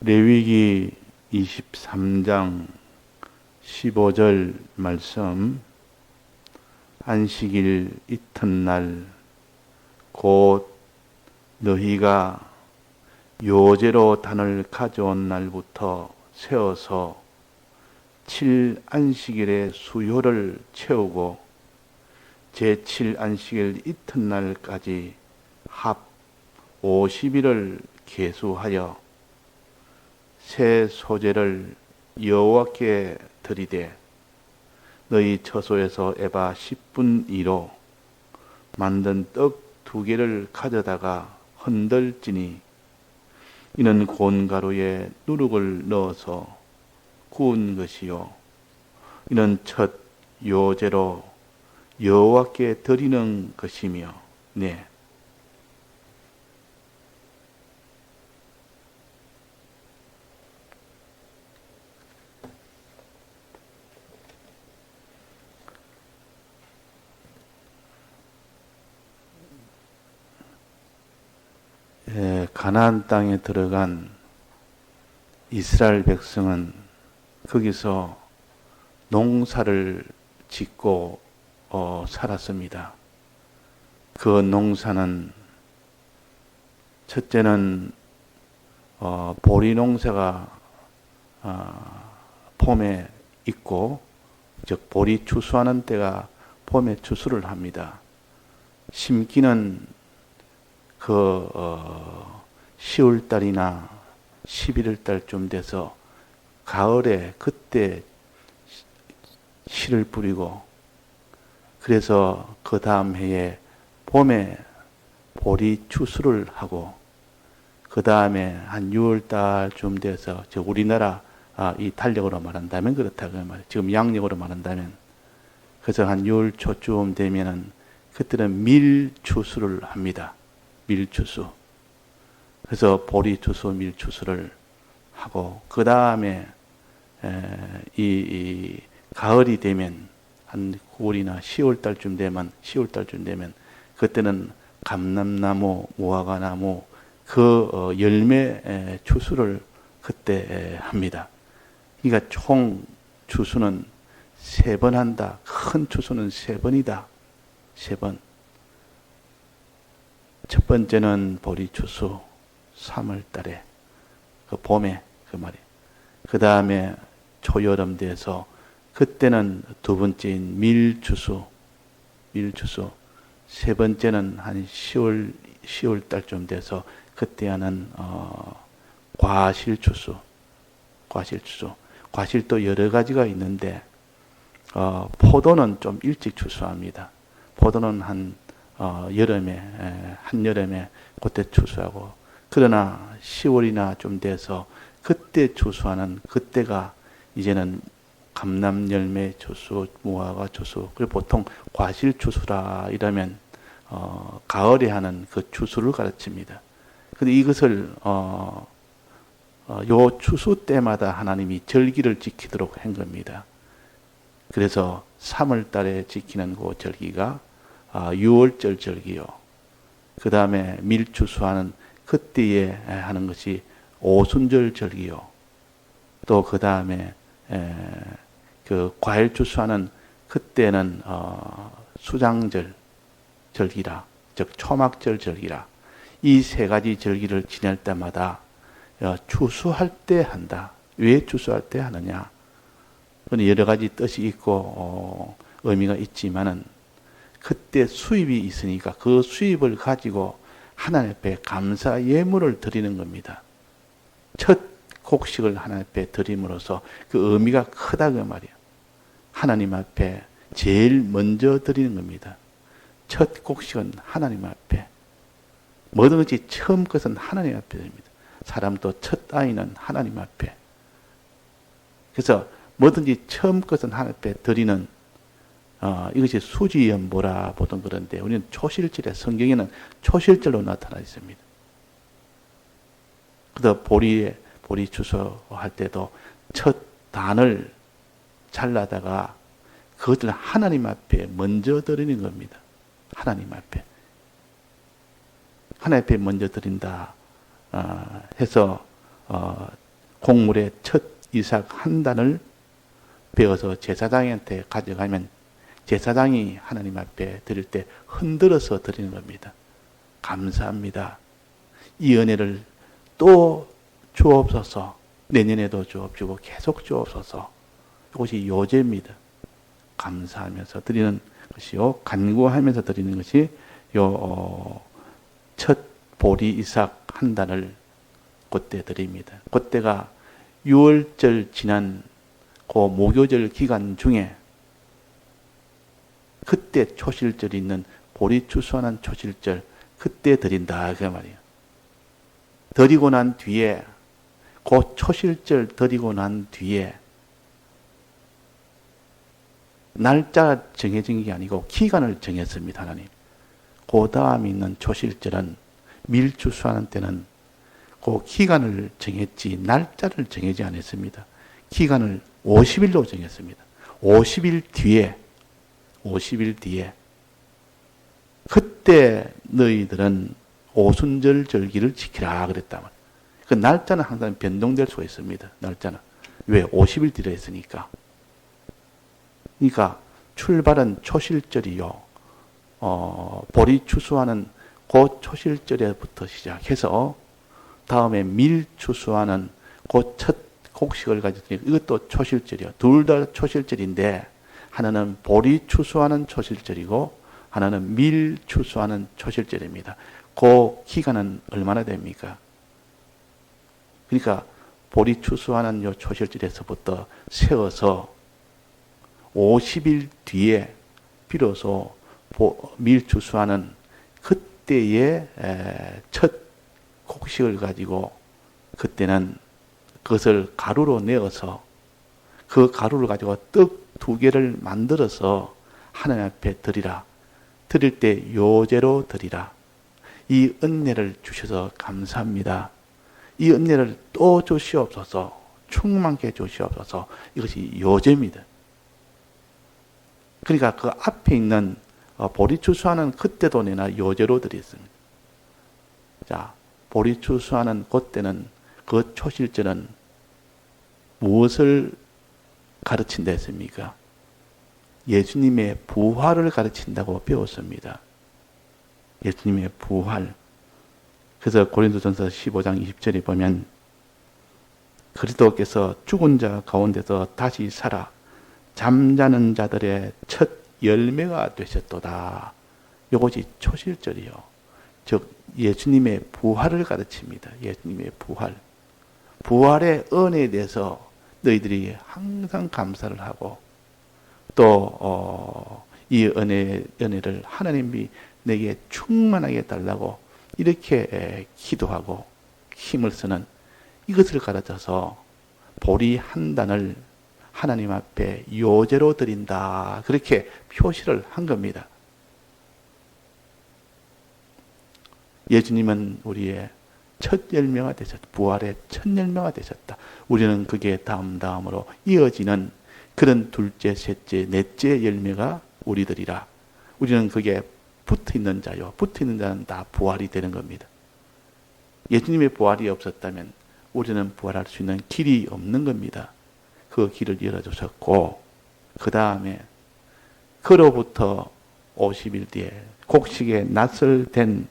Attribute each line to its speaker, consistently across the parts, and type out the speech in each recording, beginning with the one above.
Speaker 1: 레위기 23장 15절 말씀, 안식일 이튿날 곧 너희가 요제로 단을 가져온 날부터 세어서 7안식일의 수요를 채우고 제7안식일 이튿날까지 합 50일을 계수하여 새 소재를 여호와께 드리되 너희 처소에서 에바 10분위로 만든 떡 2개를 가져다가 흔들지니 이는 고운 가루에 누룩을 넣어서 구운 것이요 이는 첫 요제로 여호와께 드리는 것이며 네. 가나안 땅에 들어간 이스라엘 백성은 거기서 농사를 짓고 살았습니다. 그 농사는 첫째는 보리 농사가 봄에 있고, 즉 보리 추수하는 때가 봄에 추수를 합니다. 심기는 10월달이나 11월달쯤 돼서 가을에 그때 씨를 뿌리고, 그래서 그 다음 해에 봄에 보리 추수를 하고, 그 다음에 한 6월달쯤 돼서 우리나라 이 달력으로 말한다면 그렇다고 말이에요. 지금 양력으로 말한다면, 그래서 한 6월 초쯤 되면은 그때는 밀추수를 합니다. 밀추수. 그래서 보리 추수, 밀추수를 하고, 그 다음에 이 가을이 되면 한 9월이나 10월달쯤 되면 그때는 감람나무, 무화과나무 그 열매 추수를 그때 합니다. 그러니까 총 추수는 3번 한다. 큰 추수는 3번이다. 3번. 첫 번째는 보리 추수 3월 달에 그 봄에 그 말이. 그 다음에 초여름 돼서 그때는 두 번째인 밀추수. 세 번째는 한 10월 달쯤 돼서 그때 하는 과실추수. 과실도 여러 가지가 있는데 포도는 좀 일찍 추수합니다. 포도는 한여름에 그때 추수하고, 그러나 10월이나 좀 돼서 그때 추수하는 그때가 이제는 감람 열매 추수, 무화과 추수, 그리고 보통 과실 추수라 이러면 가을에 하는 그 추수를 가르칩니다. 근데 이것을 요 추수 때마다 하나님이 절기를 지키도록 한 겁니다. 그래서 3월 달에 지키는 그 절기가 6월절 절기요. 그 다음에 밀추수하는 그때에 하는 것이 오순절 절기요. 또 그 다음에 그 과일 추수하는 그때는 수장절 절기라, 즉 초막절 절기라. 이 3가지 절기를 지낼 때마다 추수할 때 한다. 왜 추수할 때 하느냐? 여러 가지 뜻이 있고 의미가 있지만은 그때 수입이 있으니까 그 수입을 가지고 하나님 앞에 감사 예물을 드리는 겁니다. 첫 곡식을 하나님 앞에 드림으로써 그 의미가 크다 그 말이에요. 하나님 앞에 제일 먼저 드리는 겁니다. 첫 곡식은 하나님 앞에. 뭐든지 처음 것은 하나님 앞에 드립니다. 사람도 첫 아이는 하나님 앞에. 그래서 뭐든지 처음 것은 하나님 앞에 드리는 이것이 수지연보라 보통 그런데 우리는 초실절에 성경에는 초실절로 나타나 있습니다. 그래서 보리 추수할 때도 첫 단을 잘라다가 그것을 하나님 앞에 먼저 드리는 겁니다. 하나님 앞에. 하나님 앞에 먼저 드린다 해서 곡물의 첫 이삭 한 단을 베어서 제사장한테 가져가면 제사장이 하나님 앞에 드릴 때 흔들어서 드리는 겁니다. 감사합니다. 이 은혜를 또 주옵소서. 내년에도 주옵시고 계속 주옵소서. 이것이 요제입니다. 감사하면서 드리는 것이요. 간구하면서 드리는 것이 첫 보리 이삭 한 단을 그때 드립니다. 그때가 6월절 지난 그 모교절 기간 중에 그때 초실절이 있는 보리 추수하는 초실절 그때 드린다 그 말이에요. 드리고 난 뒤에 그 초실절 드리고 난 뒤에 날짜 정해진 게 아니고 기간을 정했습니다. 하나님. 그 다음 있는 초실절은 밀추수하는 때는 그 기간을 정했지 날짜를 정하지 않았습니다. 기간을 50일로 정했습니다. 50일 뒤에 그때 너희들은 오순절 절기를 지키라 그랬다 말이에요. 그 날짜는 항상 변동될 수가 있습니다. 날짜는. 왜? 50일 뒤로 했으니까. 그러니까 출발은 초실절이요. 보리 추수하는 그 초실절에부터 시작해서 다음에 밀 추수하는 그 첫 곡식을 가지고 이것도 초실절이요. 둘 다 초실절인데 하나는 보리 추수하는 초실절이고 하나는 밀 추수하는 초실절입니다. 그 기간은 얼마나 됩니까? 그러니까 보리 추수하는 요 초실절에서부터 세워서 50일 뒤에 비로소 밀 추수하는 그때의 첫 곡식을 가지고 그때는 그것을 가루로 내어서 그 가루를 가지고 떡 2개를 만들어서 하나님 앞에 드리라. 드릴 때 요제로 드리라. 이 은혜를 주셔서 감사합니다. 이 은혜를 또 주시옵소서. 충만케 주시옵소서. 이것이 요제입니다. 그러니까 그 앞에 있는 보리추수하는 그때도 내나 요제로 드렸습니다. 자, 보리추수하는 그때는 그 초실절은 무엇을 가르친다 했습니까? 예수님의 부활을 가르친다고 배웠습니다. 예수님의 부활. 그래서 고린도전서 15장 20절에 보면 그리스도께서 죽은 자 가운데서 다시 살아 잠자는 자들의 첫 열매가 되셨도다. 이것이 초실절이요. 즉 예수님의 부활을 가르칩니다. 예수님의 부활. 부활의 은혜에 대해서 너희들이 항상 감사를 하고 또 이 은혜를 하나님이 내게 충만하게 달라고 이렇게 기도하고 힘을 쓰는 이것을 가르쳐서 보리 한 단을 하나님 앞에 요제로 드린다. 그렇게 표시를 한 겁니다. 예수님은 우리의 첫 열매가 되셨다. 부활의 첫 열매가 되셨다. 우리는 그게 다음으로 이어지는 그런 둘째, 셋째, 넷째 열매가 우리들이라. 우리는 그게 붙어있는 자요. 붙어있는 자는 다 부활이 되는 겁니다. 예수님의 부활이 없었다면 우리는 부활할 수 있는 길이 없는 겁니다. 그 길을 열어주셨고 그 다음에 그로부터 50일 뒤에 곡식에 낫을 댄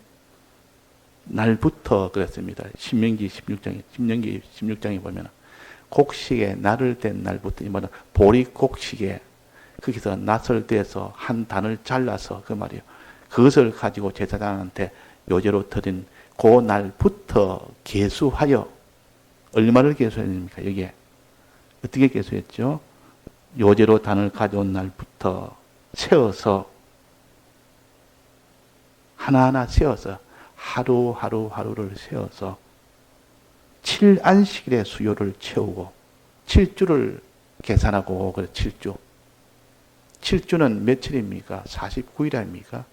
Speaker 1: 날부터 그랬습니다. 신명기 16장에 보면 곡식에 날을 댄 날부터 이 말은 보리 곡식에 거기서 낫을 떼서 한 단을 잘라서 그 말이에요. 그것을 가지고 제사장한테 요제로 드린 그 날부터 계수하여 얼마를 계수했습니까? 여기에 어떻게 계수했죠? 요제로 단을 가져온 날부터 세어서 하나하나 세어서 하루를 세어서 7안식일의 수요를 채우고 7주를 계산하고 그래 7주. 7주는 며칠입니까? 49일 아닙니까?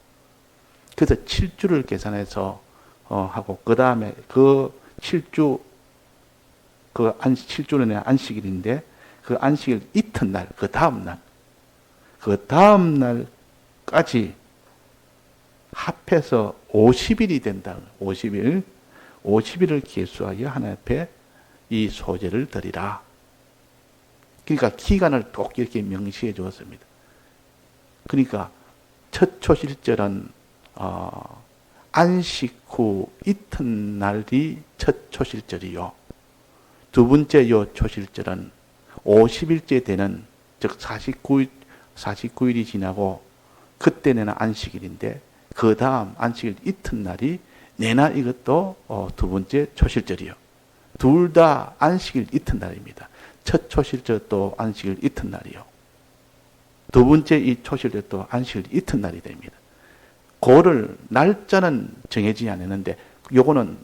Speaker 1: 그래서 7주를 계산해서 하고 그 다음에 그 7주 7주는 안식일인데 그 안식일 이튿날 그 다음 날까지 합해서 50일이 된다. 50일을 계수하여 하나님 앞에 이 소재를 드리라. 그러니까 기간을 꼭 이렇게 명시해 주었습니다. 그러니까 첫 초실절은 안식 후 이튿날이 첫 초실절이요. 두 번째 요 초실절은 50일째 되는, 즉 49일이 지나고 그때는 안식일인데 그 다음 안식일 이튿날이 내나 이것도 두 번째 초실절이요. 둘 다 안식일 이튿날입니다. 첫 초실절도 안식일 이튿날이요. 두 번째 이 초실절도 안식일 이튿날이 됩니다. 그거를 날짜는 정해지지 않았는데 요거는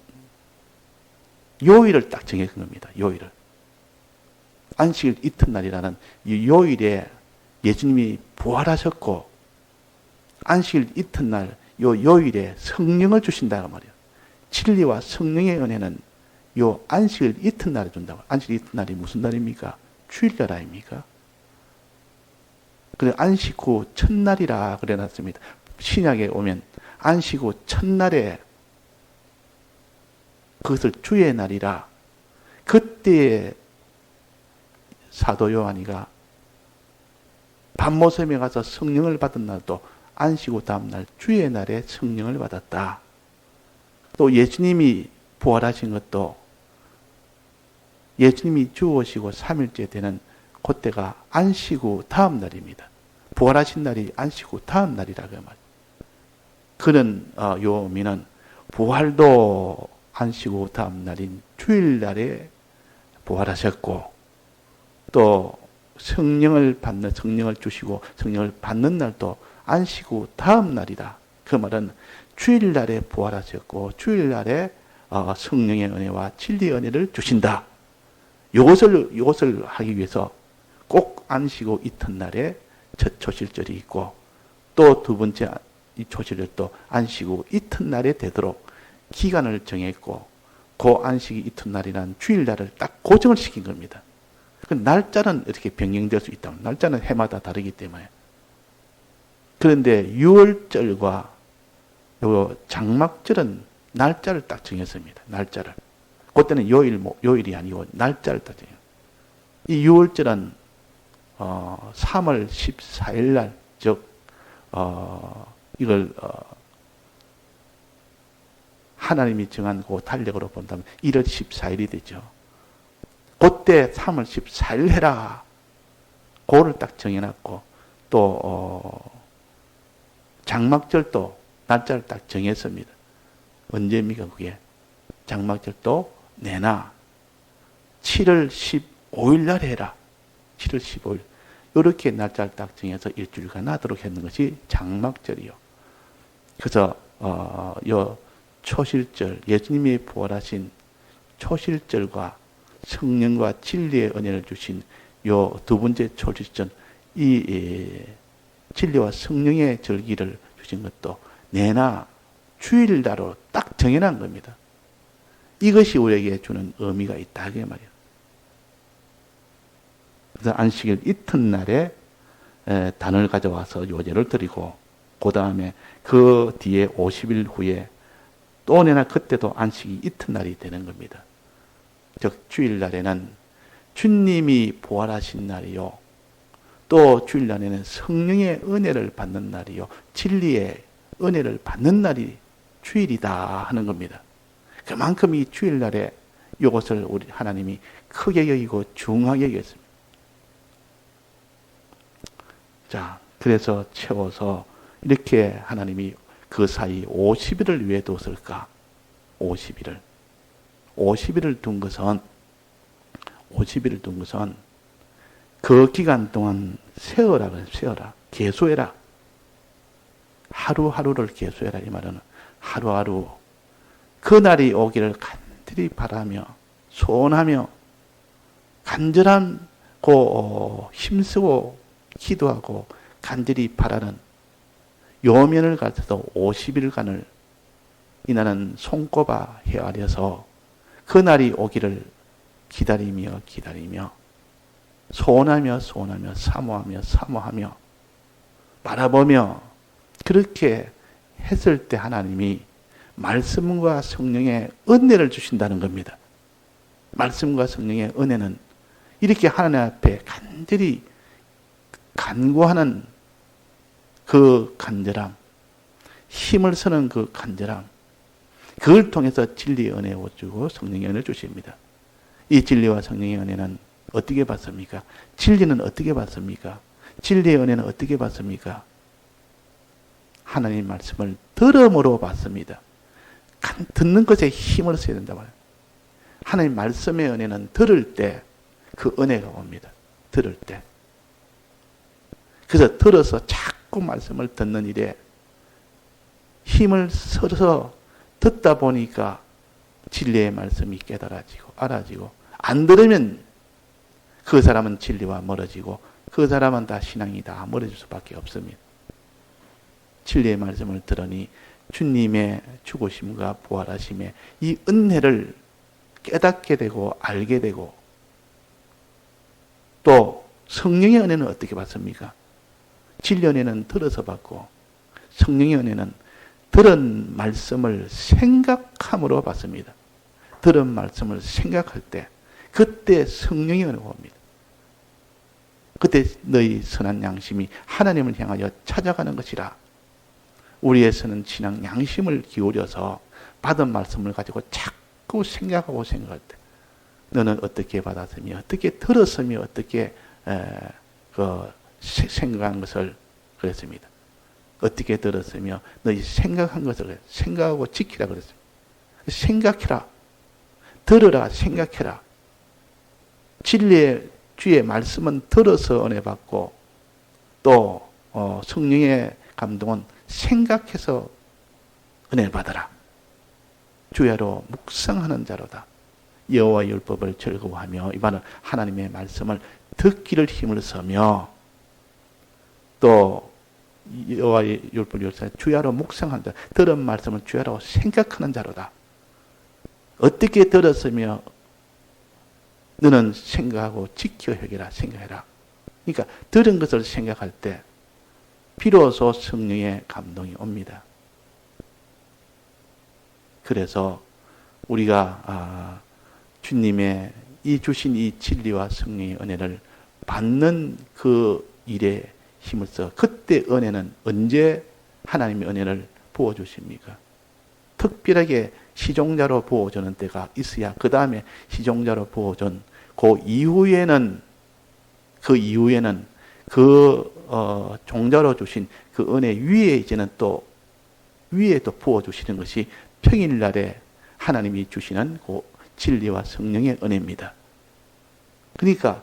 Speaker 1: 요일을 딱 정해진 겁니다. 요일을. 안식일 이튿날이라는 이 요일에 예수님이 부활하셨고 안식일 이튿날 요 요일에 성령을 주신다고 말이에요. 진리와 성령의 은혜는 요 안식일 이튿날에 준다고. 안식일 이튿날이 무슨 날입니까? 주일날 아닙니까? 그래 안식 후 첫날이라 그래놨습니다. 신약에 오면 안식 후 첫날에 그것을 주의 날이라. 그때에 사도 요한이가 밤모섬에 가서 성령을 받은 날도 안식 후 다음날 주의 날에 성령을 받았다. 또 예수님이 부활하신 것도 예수님이 죽으시고 3일째 되는 그때가 안식 후 다음 날입니다. 부활하신 날이 안식 후 다음 날이라고 말이에요. 그런 요미는 부활도 안식 후 다음 날인 주일날에 부활하셨고 또 성령을 주시고 성령을 받는 날도 안식 후 다음 날이다. 그 말은 주일날에 부활하셨고 주일날에 성령의 은혜와 진리의 은혜를 주신다. 이것을 하기 위해서 꼭 안식 후 이튿날에 첫 초실절이 있고 또 두 번째 이 초실절도 안식 후 이튿날에 되도록 기간을 정했고 그 안식이 이튿날이라는 주일날을 딱 고정을 시킨 겁니다. 그 날짜는 이렇게 변경될 수 있다. 날짜는 해마다 다르기 때문에. 그런데 6월절과 요 장막절은 날짜를 딱 정했습니다. 날짜를. 그때는 요일이 아니고 날짜를 딱 정해요. 이 6월절은 3월 14일 날, 즉 이걸 하나님이 정한 그 달력으로 본다면 1월 14일이 되죠. 그때 3월 14일 해라. 그거를 딱 정해놨고 또 장막절도 날짜를 딱 정했습니다. 언제입니까 그게? 장막절도 내나 7월 15일 날 해라. 7월 15일. 이렇게 날짜를 딱 정해서 일주일간 하도록 했는 것이 장막절이요. 그래서 요 초실절, 예수님이 부활하신 초실절과 성령과 진리의 은혜를 주신 요 두 번째 초실절, 이 진리와 성령의 절기를 주신 것도 내나 주일날로 딱 정해놓은 겁니다. 이것이 우리에게 주는 의미가 있다 그 말이에요. 그래서 안식일 이튿날에 단을 가져와서 요제를 드리고 그 다음에 그 뒤에 50일 후에 또 내나 그때도 안식이 이튿날이 되는 겁니다. 즉 주일날에는 주님이 부활하신 날이요. 또 주일날에는 성령의 은혜를 받는 날이요. 진리의 은혜를 받는 날이 주일이다 하는 겁니다. 그만큼 이 주일날에 이것을 우리 하나님이 크게 여기고 중하게 여겼습니다. 자, 그래서 채워서 이렇게 하나님이 그 사이 50일을 왜 뒀을까? 50일을. 50일을 둔 것은 그 기간 동안 세어라 그래요. 세어라. 계수해라. 하루하루를 계수해라. 이 말은 하루하루 그날이 오기를 간절히 바라며 소원하며 간절한 힘쓰고 기도하고 간절히 바라는 요면을 가져서 50일간을 이나는 손꼽아 헤아려서 그날이 오기를 기다리며 소원하며 사모하며 바라보며 그렇게 했을 때 하나님이 말씀과 성령의 은혜를 주신다는 겁니다. 말씀과 성령의 은혜는 이렇게 하나님 앞에 간절히 간구하는 그 간절함, 힘을 쓰는 그 간절함, 그걸 통해서 진리의 은혜를 주고 성령의 은혜를 주십니다. 이 진리와 성령의 은혜는 어떻게 받습니까? 진리는 어떻게 받습니까? 진리의 은혜는 어떻게 받습니까? 하나님 말씀을 들음으로 받습니다. 듣는 것에 힘을 써야 된다고 해요. 하나님 말씀의 은혜는 들을 때 그 은혜가 옵니다. 들을 때. 그래서 들어서 자꾸 말씀을 듣는 일에 힘을 써서 듣다 보니까 진리의 말씀이 깨달아지고 알아지고, 안 들으면 그 사람은 진리와 멀어지고 그 사람은 다 신앙이 다 멀어질 수밖에 없습니다. 진리의 말씀을 들으니 주님의 죽으심과 부활하심의 이 은혜를 깨닫게 되고 알게 되고, 또 성령의 은혜는 어떻게 받습니까? 진리의 은혜는 들어서 받고, 성령의 은혜는 들은 말씀을 생각함으로 받습니다. 들은 말씀을 생각할 때 그때 성령의 은혜가 옵니다. 그때 너희 선한 양심이 하나님을 향하여 찾아가는 것이라. 우리에서는 신앙 양심을 기울여서 받은 말씀을 가지고 자꾸 생각하고 생각할 때 너는 어떻게 받았으며 어떻게 들었으며 어떻게 생각한 것을 그랬습니다. 어떻게 들었으며 너희 생각한 것을 생각하고 지키라 그랬습니다. 생각해라. 들으라. 생각해라. 진리의 주의 말씀은 들어서 은혜 받고, 또 성령의 감동은 생각해서 은혜를 받아라. 주야로 묵상하는 자로다. 여호와의 율법을 즐거워하며, 이번은 하나님의 말씀을 듣기를 힘을 써며, 또 여호와의 율법을 주야로 묵상하는 자, 들은 말씀을 주야로 생각하는 자로다. 어떻게 들었으며 너는 생각하고 지켜 여기라. 생각해라. 그러니까 들은 것을 생각할 때 비로소 성령의 감동이 옵니다. 그래서 우리가 주님의 이 주신 이 진리와 성령의 은혜를 받는 그 일에 힘을 써. 그때 은혜는 언제 하나님의 은혜를 부어주십니까? 특별하게 시종자로 부어주는 때가 있어야 그 다음에 시종자로 부어준 그 이후에는 종자로 주신 그 은혜 위에 이제는 또 위에 또 부어주시는 것이 평일날에 하나님이 주시는 그 진리와 성령의 은혜입니다. 그러니까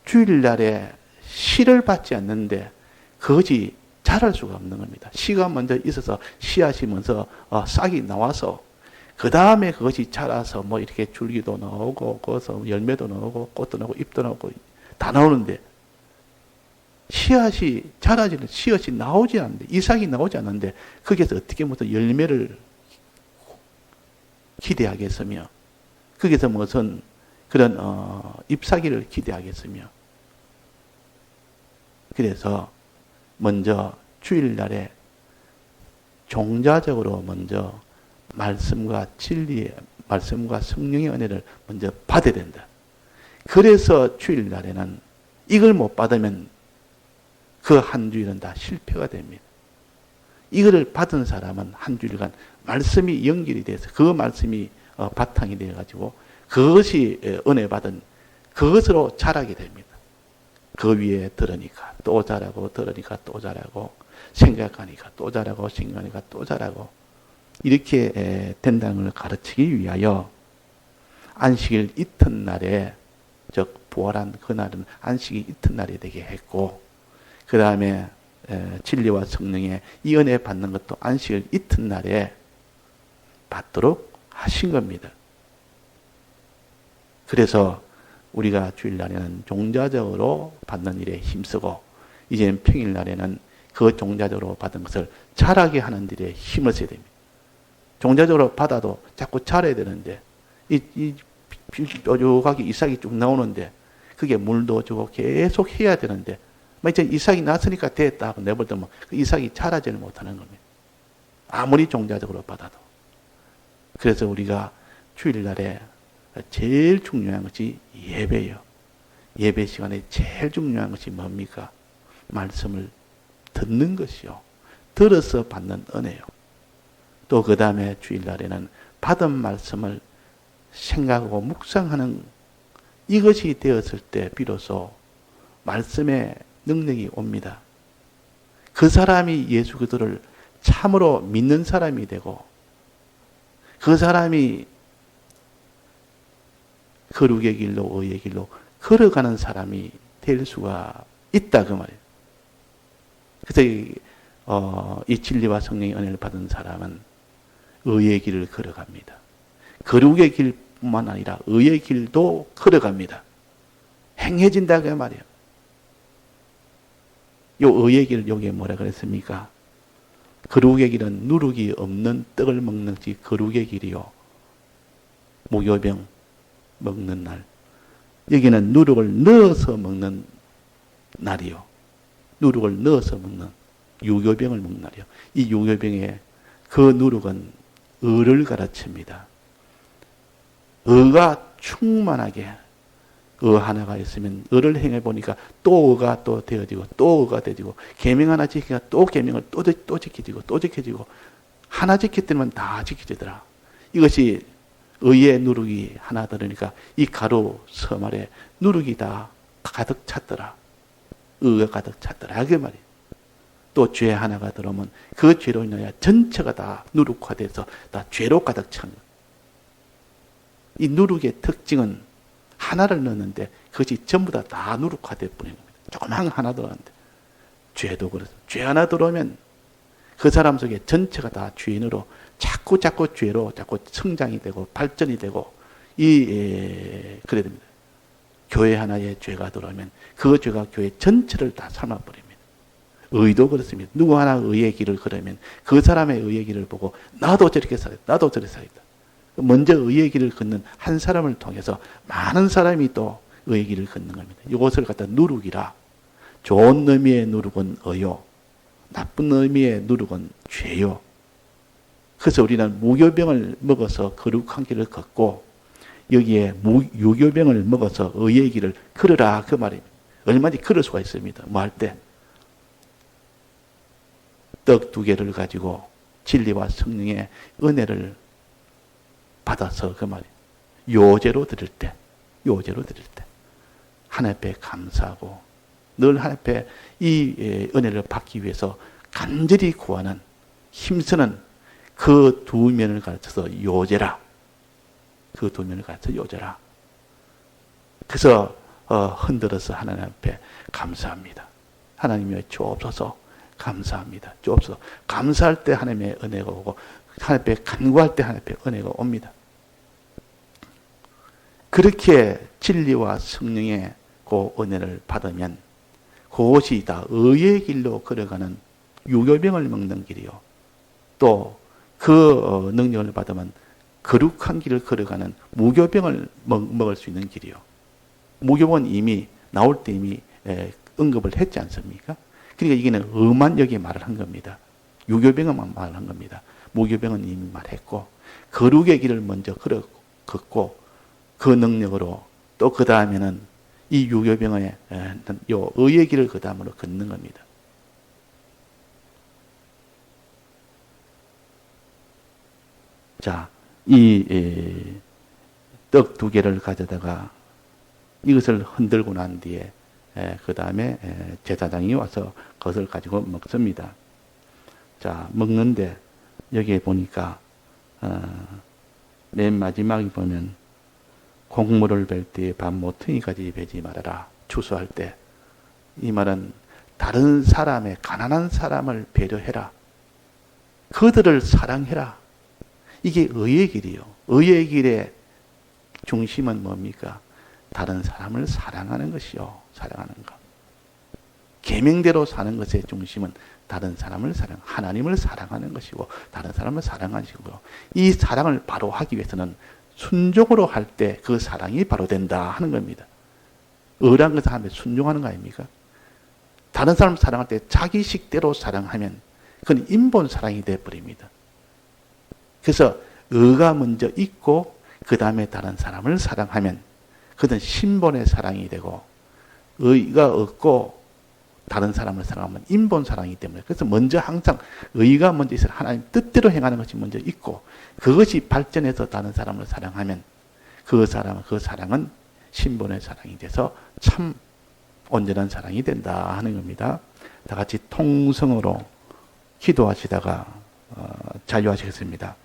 Speaker 1: 주일날에 씨를 받지 않는데 그것이 자랄 수가 없는 겁니다. 씨가 먼저 있어서 씨앗이 먼저 싹이 나와서 그 다음에 그것이 자라서 뭐 이렇게 줄기도 나오고 거기서 열매도 나오고 꽃도 나오고 잎도 나오고 다 나오는데, 씨앗이 자라지는 씨앗이 나오지 않는데, 이삭이 나오지 않는데 거기에서 어떻게 무슨 열매를 기대하겠으며, 거기서 무슨 그런 잎사귀를 기대하겠으며. 그래서 먼저 주일날에 종자적으로 먼저 말씀과 진리의, 말씀과 성령의 은혜를 먼저 받아야 된다. 그래서 주일날에는 이걸 못 받으면 그 한 주일은 다 실패가 됩니다. 이거를 받은 사람은 한 주일간 말씀이 연결이 돼서 그 말씀이 바탕이 되어가지고 그것이 은혜 받은 그것으로 자라게 됩니다. 그 위에 들으니까 또 자라고, 들으니까 또 자라고, 생각하니까 또 자라고, 생각하니까 또 자라고, 이렇게 된다는 걸 가르치기 위하여 안식일 이튿날에, 즉 부활한 그날은 안식일 이튿날이 되게 했고, 그 다음에 진리와 성령의 이 은혜 받는 것도 안식일 이튿날에 받도록 하신 겁니다. 그래서 우리가 주일날에는 종자적으로 받는 일에 힘쓰고, 이제는 평일날에는 그 종자적으로 받은 것을 자라게 하는 일에 힘을 써야 됩니다. 종자적으로 받아도 자꾸 자라야 되는데, 뾰족하게 이삭이 쭉 나오는데, 그게 물도 주고 계속 해야 되는데, 이제 이삭이 났으니까 됐다 하고 내버려두면 그 이삭이 자라지를 못하는 겁니다. 아무리 종자적으로 받아도. 그래서 우리가 주일날에 제일 중요한 것이 예배예요. 예배 시간에 제일 중요한 것이 뭡니까? 말씀을 듣는 것이요. 들어서 받는 은혜요. 또 그 다음에 주일날에는 받은 말씀을 생각하고 묵상하는 이것이 되었을 때 비로소 말씀의 능력이 옵니다. 그 사람이 예수 그리스도를 참으로 믿는 사람이 되고 그 사람이 거룩의 길로 의의 길로 걸어가는 사람이 될 수가 있다 그 말이에요. 그래서 이 진리와 성령의 은혜를 받은 사람은 의의 길을 걸어갑니다. 거룩의 길뿐만 아니라 의의 길도 걸어갑니다. 행해진다 그 말이에요. 요 의의 길 여기에 뭐라 그랬습니까? 거룩의 길은 누룩이 없는 떡을 먹는 지 거룩의 길이요. 무교병 먹는 날. 여기는 누룩을 넣어서 먹는 날이요. 누룩을 넣어서 먹는 유교병을 먹는 날이요. 이 유교병의 그 누룩은 의를 가르칩니다. 의가 충만하게 의 하나가 있으면 의를 행해 보니까 또 의가 또 되어지고 또 의가 되어지고 계명 하나 지키니까 또 계명을 또 지켜지고 또 지켜지고 하나 지킬 때면 다 지켜지더라. 이것이 의의 누룩이 하나 들으니까 이 가루 섬 아래 누룩이 다 가득 찼더라. 의가 가득 찼더라. 그 말이에요. 또 죄 하나가 들어오면 그 죄로 인하여 전체가 다 누룩화돼서 다 죄로 가득 찬 거예요. 이 누룩의 특징은 하나를 넣는데 그것이 전부 다 누룩화돼 버리는 겁니다. 조그만 하나 들어가는데 죄도 그래서 죄 하나 들어오면 그 사람 속에 전체가 다 죄인으로 자꾸 죄로 자꾸 성장이 되고 발전이 되고 그래야 됩니다. 교회 하나에 죄가 들어오면 그 죄가 교회 전체를 다 삶아버립니다. 의도 그렇습니다. 누구 하나 의의 길을 걸으면 그 사람의 의의 길을 보고 나도 저렇게 살겠다. 나도 저렇게 살겠다. 먼저 의의 길을 걷는 한 사람을 통해서 많은 사람이 또 의의 길을 걷는 겁니다. 이것을 갖다 누룩이라. 좋은 의미의 누룩은 의요. 나쁜 의미의 누룩은 죄요. 그래서 우리는 무교병을 먹어서 거룩한 길을 걷고 여기에 유교병을 먹어서 의의 길을 걸으라 그 말입니다. 얼마든지 걸을 수가 있습니다. 뭐 할 때? 떡 2개를 가지고 진리와 성령의 은혜를 받아서 그 말이에요. 요제로 드릴 때 하나님 앞에 감사하고 늘 하나님 앞에 이 은혜를 받기 위해서 간절히 구하는 힘쓰는 그 2면을 가르쳐서 요제라. 그 2면을 가르쳐서 요제라. 그래서 흔들어서 하나님 앞에 감사합니다. 하나님의 주옵소서 감사합니다. 주옵소서. 감사할 때 하나님의 은혜가 오고 하나님 앞에 간구할 때 하나님 앞에 은혜가 옵니다. 그렇게 진리와 성령의 그 은혜를 받으면 그것이 다 의의 길로 걸어가는 유교병을 먹는 길이요. 또 그 능력을 받으면 거룩한 길을 걸어가는 무교병을 먹을 수 있는 길이요. 무교병은 이미 나올 때 이미 언급을 했지 않습니까? 그러니까 이게는 의만 여기에 말을 한 겁니다. 유교병은 말을 한 겁니다. 무교병은 이미 말했고 거룩의 길을 먼저 걷고 그 능력으로 또 그 다음에는 이 유교병의 요 의의 길을 그 다음으로 걷는 겁니다. 자, 이 떡 2개를 가져다가 이것을 흔들고 난 뒤에 그 다음에 제사장이 와서 그것을 가지고 먹습니다. 자, 먹는데 여기에 보니까 맨 마지막에 보면 곡물을 벨 때에 밥 모퉁이까지 베지 말아라. 추수할 때. 이 말은 다른 사람의 가난한 사람을 배려해라. 그들을 사랑해라. 이게 의의 길이요. 의의 길의 중심은 뭡니까? 다른 사람을 사랑하는 것이요. 사랑하는 것. 계명대로 사는 것의 중심은 다른 사람을 하나님을 사랑하는 것이고 다른 사람을 사랑하는 것이고요. 이 사랑을 바로 하기 위해서는 순종으로 할 때 그 사랑이 바로 된다 하는 겁니다. 의란 것은 하나님에 순종하는 거 아닙니까? 다른 사람 사랑할 때 자기 식대로 사랑하면 그건 인본 사랑이 되어버립니다. 그래서 의가 먼저 있고 그 다음에 다른 사람을 사랑하면 그것은 신본의 사랑이 되고, 의가 없고 다른 사람을 사랑하면 인본 사랑이기 때문에, 그래서 먼저 항상 의가 먼저 있어요. 하나님 뜻대로 행하는 것이 먼저 있고, 그것이 발전해서 다른 사람을 사랑하면 그 사랑은 신본의 사랑이 돼서 참 온전한 사랑이 된다 하는 겁니다. 다 같이 통성으로 기도하시다가 잔류하시겠습니다.